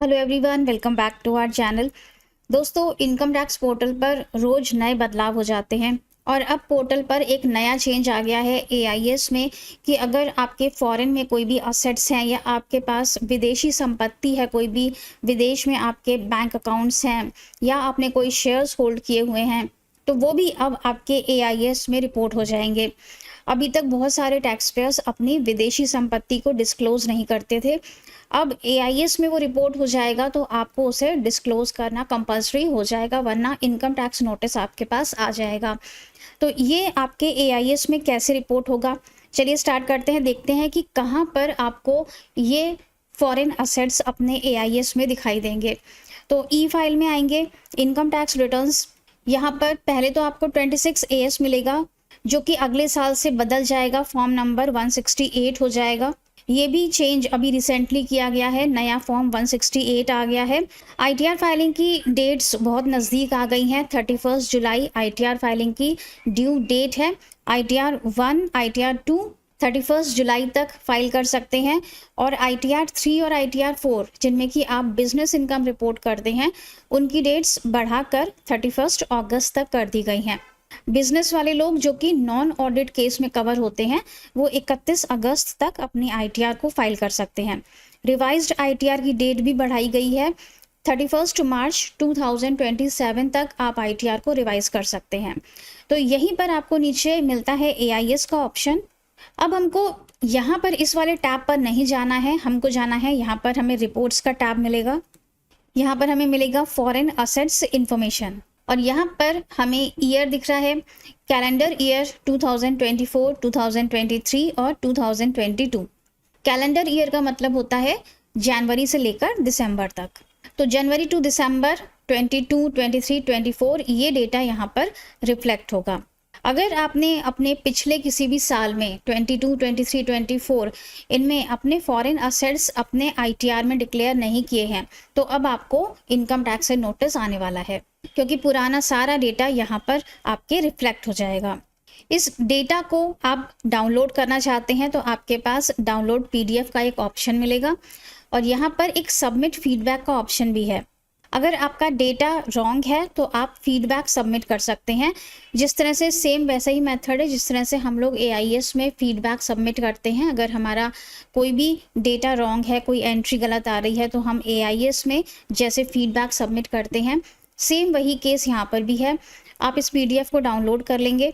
Hello everyone, welcome back to our channel. दोस्तों, income tax portal पर रोज नए बदलाव हो जाते हैं और अब पोर्टल पर एक नया चेंज आ गया है एआईएस में कि अगर आपके फॉरेन में कोई भी असेट्स हैं या आपके पास विदेशी संपत्ति है, कोई भी विदेश में आपके बैंक अकाउंट्स हैं या आपने कोई शेयर्स होल्ड किए हुए हैं, तो वो भी अब आपके एआईएस में रिपोर्ट हो जाएंगे। अभी तक बहुत सारे टैक्स पेयर्स अपनी विदेशी संपत्ति को डिस्क्लोज नहीं करते थे। अब एआईएस में वो रिपोर्ट हो जाएगा तो आपको उसे डिस्क्लोज करना कंपलसरी हो जाएगा, वरना इनकम टैक्स नोटिस आपके पास आ जाएगा। तो ये आपके एआईएस में कैसे रिपोर्ट होगा, चलिए स्टार्ट करते हैं। देखते हैं कि कहाँ पर आपको ये फॉरेन असेट्स अपने एआईएस में दिखाई देंगे। तो ई फाइल में आएंगे, इनकम टैक्स रिटर्न्स। यहाँ पर पहले तो आपको 26 AS मिलेगा, जो कि अगले साल से बदल जाएगा, फॉर्म नंबर 168 हो जाएगा। ये भी चेंज अभी रिसेंटली किया गया है, नया फॉर्म 168 आ गया है। आईटीआर फाइलिंग की डेट्स बहुत नज़दीक आ गई हैं। 31 जुलाई आईटीआर फाइलिंग की ड्यू डेट है। आईटीआर 1, आईटीआर 2 31 जुलाई तक फाइल कर सकते हैं और आईटीआर 3 और आईटीआर 4 जिनमें कि आप बिजनेस इनकम रिपोर्ट करते हैं, उनकी डेट्स बढ़ाकर 31 अगस्त तक कर दी गई हैं। बिजनेस वाले लोग जो कि नॉन ऑडिट केस में कवर होते हैं, वो 31 अगस्त तक अपनी आईटीआर को फाइल कर सकते हैं। रिवाइज्ड आईटीआर की डेट भी बढ़ाई गई है। 31 मार्च 2027 तक आप आईटीआर को रिवाइज कर सकते हैं। तो यहीं पर आपको नीचे मिलता है एआईएस का ऑप्शन। अब हमको यहाँ पर इस वाले टैब पर नहीं जाना है, हमको जाना है यहाँ पर, हमें रिपोर्ट्स का टैब मिलेगा। यहाँ पर हमें मिलेगा फॉरेन असेट्स इंफॉर्मेशन और यहाँ पर हमें ईयर दिख रहा है, कैलेंडर ईयर 2024, 2023 और 2022। कैलेंडर ईयर का मतलब होता है जनवरी से लेकर दिसंबर तक। तो जनवरी टू दिसंबर 22, 23, 24 ये डेटा यहाँ पर रिफ्लेक्ट होगा। अगर आपने अपने पिछले किसी भी साल में 22, 23, 24 इनमें अपने फॉरेन असेट्स अपने आईटीआर में डिक्लेयर नहीं किए हैं, तो अब आपको इनकम टैक्स से नोटिस आने वाला है, क्योंकि पुराना सारा डेटा यहाँ पर आपके रिफ्लेक्ट हो जाएगा। इस डेटा को आप डाउनलोड करना चाहते हैं तो आपके पास डाउनलोड पीडीएफ का एक ऑप्शन मिलेगा और यहाँ पर एक सबमिट फीडबैक का ऑप्शन भी है। अगर आपका डेटा रॉन्ग है तो आप फीडबैक सबमिट कर सकते हैं। जिस तरह से सेम वैसा ही मेथड है जिस तरह से हम लोग एआईएस में फीडबैक सबमिट करते हैं। अगर हमारा कोई भी डेटा रॉन्ग है, कोई एंट्री गलत आ रही है, तो हम एआईएस में जैसे फीडबैक सबमिट करते हैं, सेम वही केस यहाँ पर भी है। आप इस पीडीएफ को डाउनलोड कर लेंगे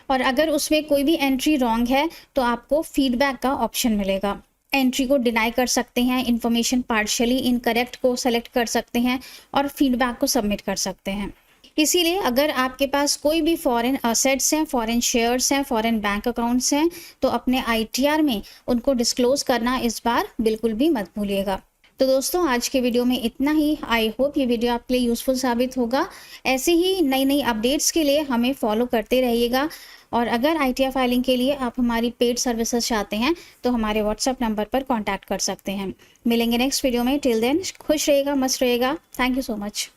और अगर उसमें कोई भी एंट्री रॉन्ग है तो आपको फीडबैक का ऑप्शन मिलेगा। एंट्री को डिनाई कर सकते हैं, इन्फॉर्मेशन पार्शियली इनकरेक्ट को सेलेक्ट कर सकते हैं और फीडबैक को सबमिट कर सकते हैं। इसीलिए अगर आपके पास कोई भी फॉरेन असेट्स हैं, फॉरेन शेयर्स हैं, फॉरेन बैंक अकाउंट्स हैं, तो अपने आईटीआर में उनको डिस्क्लोज करना इस बार बिल्कुल भी मत भूलिएगा। तो दोस्तों, आज के वीडियो में इतना ही। आई होप ये वीडियो आपके लिए यूज़फुल साबित होगा। ऐसे ही नई नई अपडेट्स के लिए हमें फॉलो करते रहिएगा और अगर आईटीआर फाइलिंग के लिए आप हमारी पेड सर्विसेज चाहते हैं तो हमारे व्हाट्सएप नंबर पर कांटेक्ट कर सकते हैं। मिलेंगे नेक्स्ट वीडियो में। टिल देन खुश रहिएगा, मस्त रहिएगा। Thank you so much.